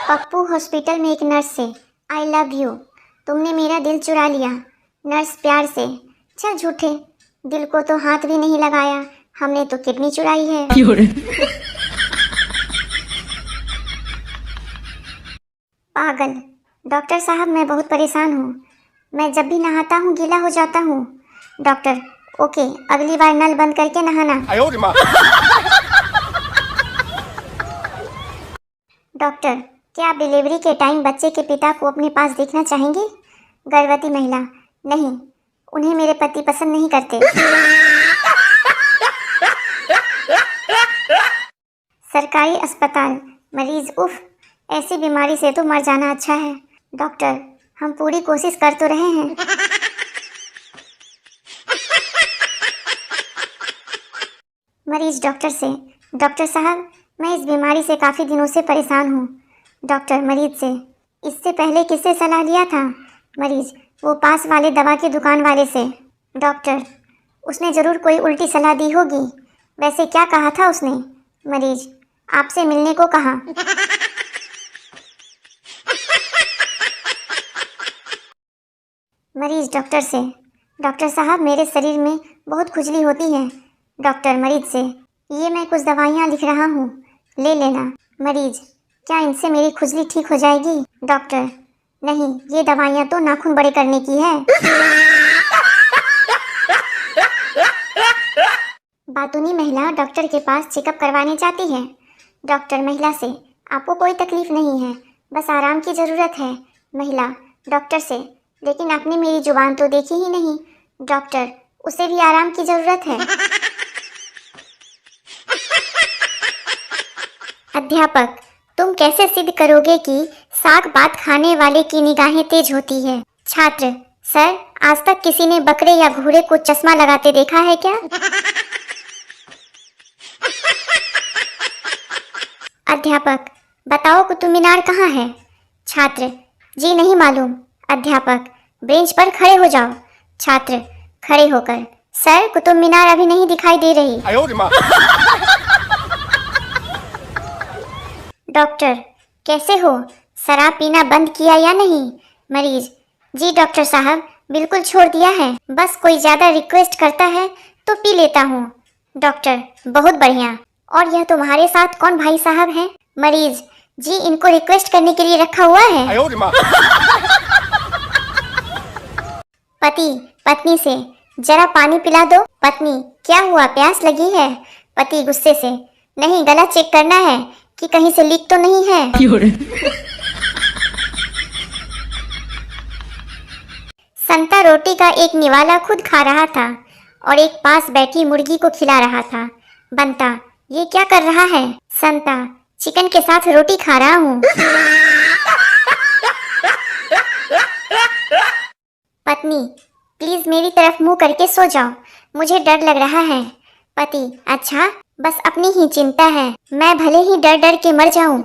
Pappu hospital में एक nurse से आई लव यू, तुमने मेरा दिल चुरा लिया। नर्स प्यार से, चल झूठे, दिल को तो हाथ भी नहीं लगाया, हमने तो किडनी चुराई है। पागल, डॉक्टर साहब मैं बहुत परेशान हूँ, मैं जब भी नहाता हूँ गीला हो जाता हूँ। डॉक्टर ओके, अगली बार नल बंद करके नहाना। डॉक्टर क्या आप डिलीवरी के टाइम बच्चे के पिता को अपने पास देखना चाहेंगे? गर्भवती महिला नहीं, उन्हें मेरे पति पसंद नहीं करते। सरकारी अस्पताल, मरीज उफ, ऐसी बीमारी से तो मर जाना अच्छा है। डॉक्टर हम पूरी कोशिश कर तो रहे हैं। मरीज डॉक्टर से, डॉक्टर साहब मैं इस बीमारी से काफ़ी दिनों से परेशान हूँ। डॉक्टर मरीज से, इससे पहले किससे सलाह लिया था? मरीज वो पास वाले दवा की दुकान वाले से। डॉक्टर उसने ज़रूर कोई उल्टी सलाह दी होगी, वैसे क्या कहा था उसने? मरीज आपसे मिलने को कहा। मरीज डॉक्टर से, डॉक्टर साहब मेरे शरीर में बहुत खुजली होती है। डॉक्टर मरीज से, ये मैं कुछ दवाइयाँ लिख रहा हूँ, ले लेना। मरीज क्या इनसे मेरी खुजली ठीक हो जाएगी? डॉक्टर नहीं, ये दवाइयाँ तो नाखून बड़े करने की है। बातूनी महिला डॉक्टर के पास चेकअप करवाने जाती है। डॉक्टर महिला से, आपको कोई तकलीफ नहीं है, बस आराम की ज़रूरत है। महिला डॉक्टर से, लेकिन आपने मेरी जुबान तो देखी ही नहीं। डॉक्टर उसे भी आराम की ज़रूरत है। अध्यापक तुम कैसे सिद्ध करोगे कि साग पात खाने वाले की निगाहें तेज होती है? छात्र सर आज तक किसी ने बकरे या घोड़े को चश्मा लगाते देखा है क्या? अध्यापक बताओ कुतुब मीनार कहाँ है? छात्र जी नहीं मालूम। अध्यापक बेंच पर खड़े हो जाओ। छात्र खड़े होकर, सर कुतुब मीनार अभी नहीं दिखाई दे रही। डॉक्टर कैसे हो, शराब पीना बंद किया या नहीं? मरीज जी डॉक्टर साहब बिल्कुल छोड़ दिया है, बस कोई ज़्यादा रिक्वेस्ट करता है तो पी लेता हूँ। डॉक्टर बहुत बढ़िया, और यह तुम्हारे साथ कौन भाई साहब हैं? मरीज जी इनको रिक्वेस्ट करने के लिए रखा हुआ है। पति पत्नी से, जरा पानी पिला दो। पत्नी क्या हुआ, प्यास लगी है? पति गुस्से से, नहीं गला चेक करना है कि कहीं से लीक तो नहीं है। संता रोटी का एक निवाला खुद खा रहा था और एक पास बैठी मुर्गी को खिला रहा था। बंता ये क्या कर रहा है? संता चिकन के साथ रोटी खा रहा हूँ। पत्नी प्लीज मेरी तरफ मुंह करके सो जाओ, मुझे डर लग रहा है। पति अच्छा, बस अपनी ही चिंता है, मैं भले ही डर डर के मर जाऊं।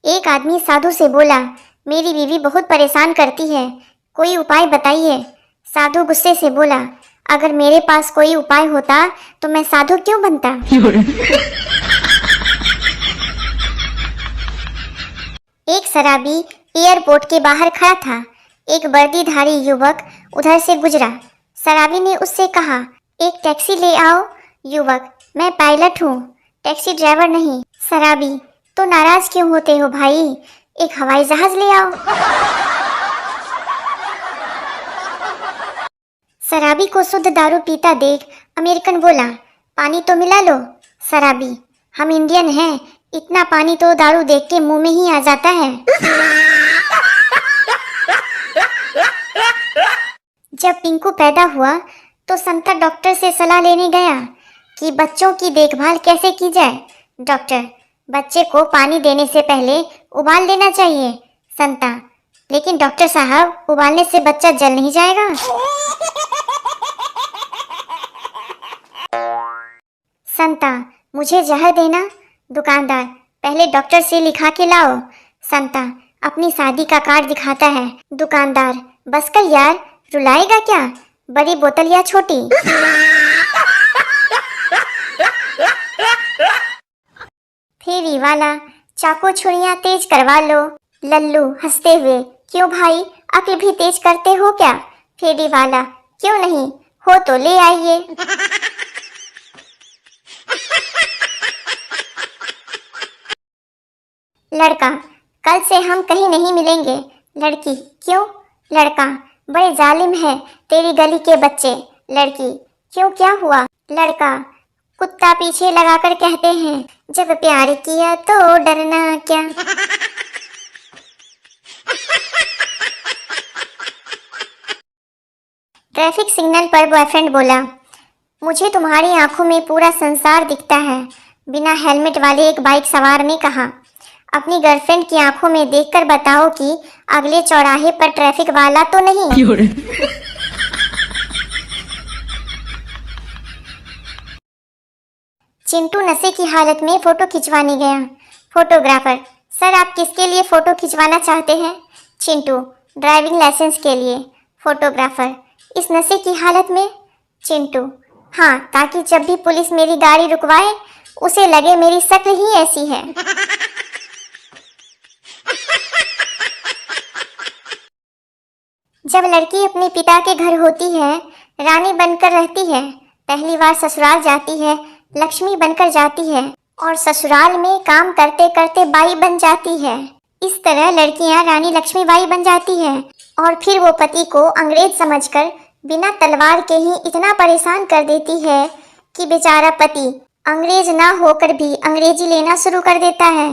एक आदमी साधु से बोला, मेरी बीवी बहुत परेशान करती है, कोई उपाय बताइए। साधु गुस्से से बोला, अगर मेरे पास कोई उपाय होता तो मैं साधु क्यों बनता। एक शराबी एयरपोर्ट के बाहर खड़ा था। एक वर्दीधारी युवक उधर से गुजरा। शराबी ने उससे कहा, एक टैक्सी ले आओ। युवक मैं पायलट हूँ, टैक्सी ड्राइवर नहीं। शराबी तो नाराज क्यों होते हो भाई, एक हवाई जहाज ले आओ। शराबी को शुद्ध दारू पीता देख अमेरिकन बोला, पानी तो मिला लो। शराबी हम इंडियन हैं, इतना पानी तो दारू देख के मुंह में ही आ जाता है। जब पिंकू पैदा हुआ तो संता डॉक्टर से सलाह लेने गया कि बच्चों की देखभाल कैसे की जाए। डॉक्टर बच्चे को पानी देने से पहले उबाल देना चाहिए। संता लेकिन डॉक्टर साहब उबालने से बच्चा जल नहीं जाएगा। संता मुझे जहर देना। दुकानदार पहले डॉक्टर से लिखा के लाओ। संता अपनी शादी का कार्ड दिखाता है। दुकानदार बस कर यार, रुलाएगा क्या, बड़ी बोतल या छोटी? फेरी वाला चाकू छुरियां तेज करवा लो। लल्लू हंसते हुए, क्यों भाई, अक्ल भी तेज करते हो क्या? फेरी वाला, क्यों नहीं, हो तो ले आइए। लड़का, कल से हम कहीं नहीं मिलेंगे। लड़की, क्यों? लड़का, बड़े जालिम है तेरी गली के बच्चे। लड़की, क्यों, क्या हुआ? लड़का, कुत्ता पीछे लगाकर कहते हैं, जब प्यार किया तो डरना क्या। ट्रैफिक सिग्नल पर बॉयफ्रेंड बोला, मुझे तुम्हारी आंखों में पूरा संसार दिखता है। बिना हेलमेट वाले एक बाइक सवार ने कहा, अपनी गर्लफ्रेंड की आंखों में देखकर बताओ कि अगले चौराहे पर ट्रैफिक वाला तो नहीं। चिंटू नशे की हालत में फोटो खिंचवाने गया। फोटोग्राफर, सर आप किसके लिए फोटो खिंचवाना चाहते हैं? चिंटू, ड्राइविंग लाइसेंस के लिए। फोटोग्राफर, इस नशे की हालत में? चिंटू, हाँ, ताकि जब भी पुलिस मेरी गाड़ी रुकवाए उसे लगे मेरी शक्ल ही ऐसी है। जब लड़की अपने पिता के घर होती है, रानी बनकर रहती है, पहली बार ससुराल जाती है, लक्ष्मी बनकर जाती है और ससुराल में काम करते करते बाई बन जाती है। इस तरह लड़कियां रानी लक्ष्मीबाई बन जाती है और फिर वो पति को अंग्रेज समझकर बिना तलवार के ही इतना परेशान कर देती है कि बेचारा पति अंग्रेज ना होकर भी अंग्रेजी लेना शुरू कर देता है।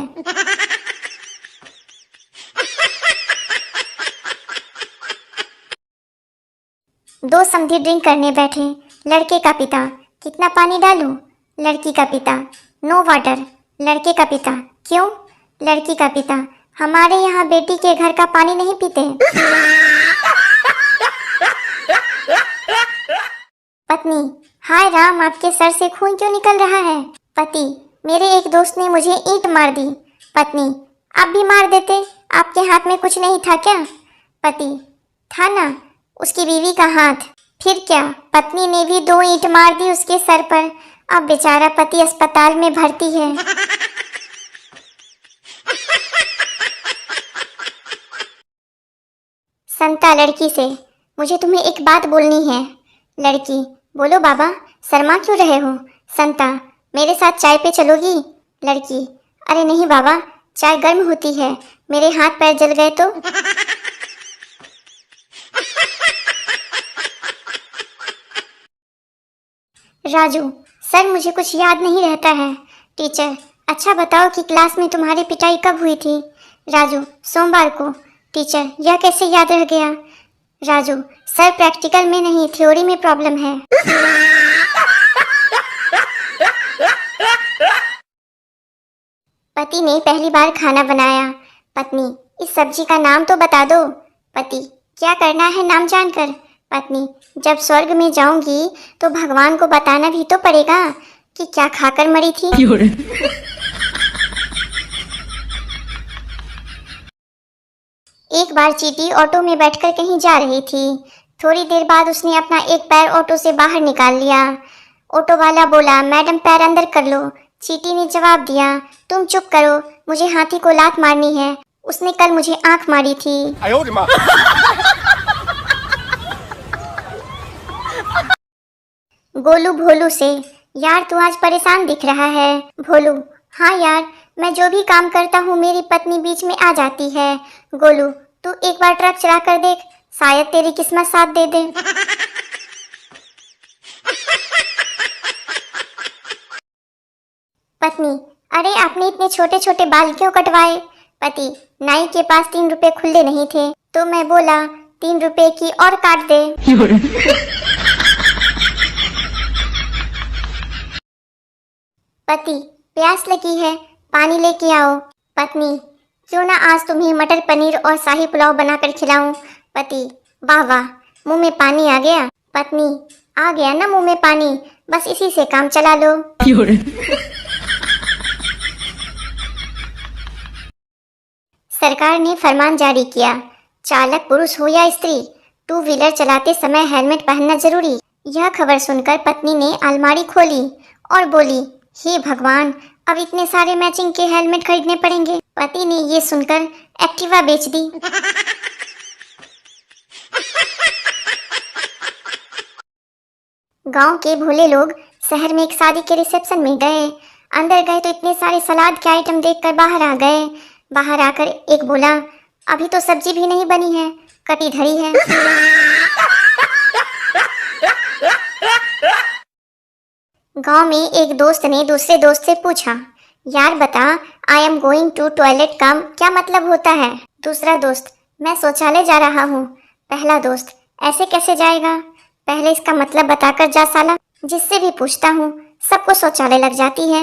दो समधी ड्रिंक करने बैठे। लड़के का पिता, कितना पानी डालूं? लड़की का पिता, नो वाटर। लड़के का पिता, क्यों? लड़की का पिता, हमारे यहाँ बेटी के घर का पानी नहीं पीते। पत्नी, हाय राम, आपके सर से खून क्यों निकल रहा है? पति, मेरे एक दोस्त ने मुझे ईंट मार दी। पत्नी, आप भी मार देते, आपके हाथ में कुछ नहीं था क्या? पति, था ना, उसकी बीवी का हाथ। फिर क्या, पत्नी ने भी 2 ईंट मार दी उसके सर पर। अब बेचारा पति अस्पताल में भर्ती है। संता लड़की से, मुझे तुम्हें एक बात बोलनी है। लड़की, बोलो बाबा, शर्मा क्यों रहे हो? संता, मेरे साथ चाय पे चलोगी? लड़की, अरे नहीं बाबा, चाय गर्म होती है, मेरे हाथ पैर जल गए तो। राजू, सर मुझे कुछ याद नहीं रहता है। टीचर, अच्छा बताओ कि क्लास में तुम्हारी पिटाई कब हुई थी? राजू, सोमवार को। टीचर, यह कैसे याद रह गया? राजू, सर प्रैक्टिकल में नहीं, थ्योरी में प्रॉब्लम है। पति ने पहली बार खाना बनाया। पत्नी, इस सब्जी का नाम तो बता दो। पति, क्या करना है नाम जानकर? पत्नी, जब स्वर्ग में जाऊंगी तो भगवान को बताना भी तो पड़ेगा कि क्या खाकर मरी थी। एक बार चींटी ऑटो में बैठकर कहीं जा रही थी। थोड़ी देर बाद उसने अपना एक पैर ऑटो से बाहर निकाल लिया। ऑटो वाला बोला, मैडम पैर अंदर कर लो। चींटी ने जवाब दिया, तुम चुप करो, मुझे हाथी को लात मारनी है, उसने कल मुझे आंख मारी थी। गोलू भोलू से, यार तू आज परेशान दिख रहा है। भोलू, हाँ यार, मैं जो भी काम करता हूँ मेरी पत्नी बीच में आ जाती है। गोलू, तू एक बार ट्रक चला कर देख, शायद तेरी किस्मत साथ दे दे। पत्नी, अरे आपने इतने छोटे छोटे बाल क्यों कटवाए? पति, नाई के पास 3 रुपए खुले नहीं थे तो मैं बोला 3 रुपए की और काट दे। पति, प्यास लगी है, पानी लेके आओ। पत्नी, क्यों ना आज तुम्हें मटर पनीर और शाही पुलाव बनाकर खिलाऊं। पति, वाह वाह, मुंह में पानी आ गया। पत्नी, आ गया ना मुंह में पानी, बस इसी से काम चला लो। सरकार ने फरमान जारी किया, चालक पुरुष हो या स्त्री, 2 व्हीलर चलाते समय हेलमेट पहनना जरूरी। यह खबर सुनकर पत्नी ने अलमारी खोली और बोली, हे भगवान, अब इतने सारे मैचिंग के हेलमेट खरीदने पड़ेंगे। पति ने ये सुनकर एक्टिवा बेच दी। गांव के भोले लोग शहर में एक शादी के रिसेप्शन में गए। अंदर गए तो इतने सारे सलाद के आइटम देखकर बाहर आ गए। बाहर आकर एक बोला, अभी तो सब्जी भी नहीं बनी है, कटी धरी है। गांव में एक दोस्त ने दूसरे दोस्त से पूछा, यार बता, I am going to toilet का क्या मतलब होता है? दूसरा दोस्त, मैं शौचालय जा रहा हूँ। पहला दोस्त, ऐसे कैसे जाएगा? पहले इसका मतलब बताकर जा साला। जिससे भी पूछता हूँ सबको शौचालय लग जाती है।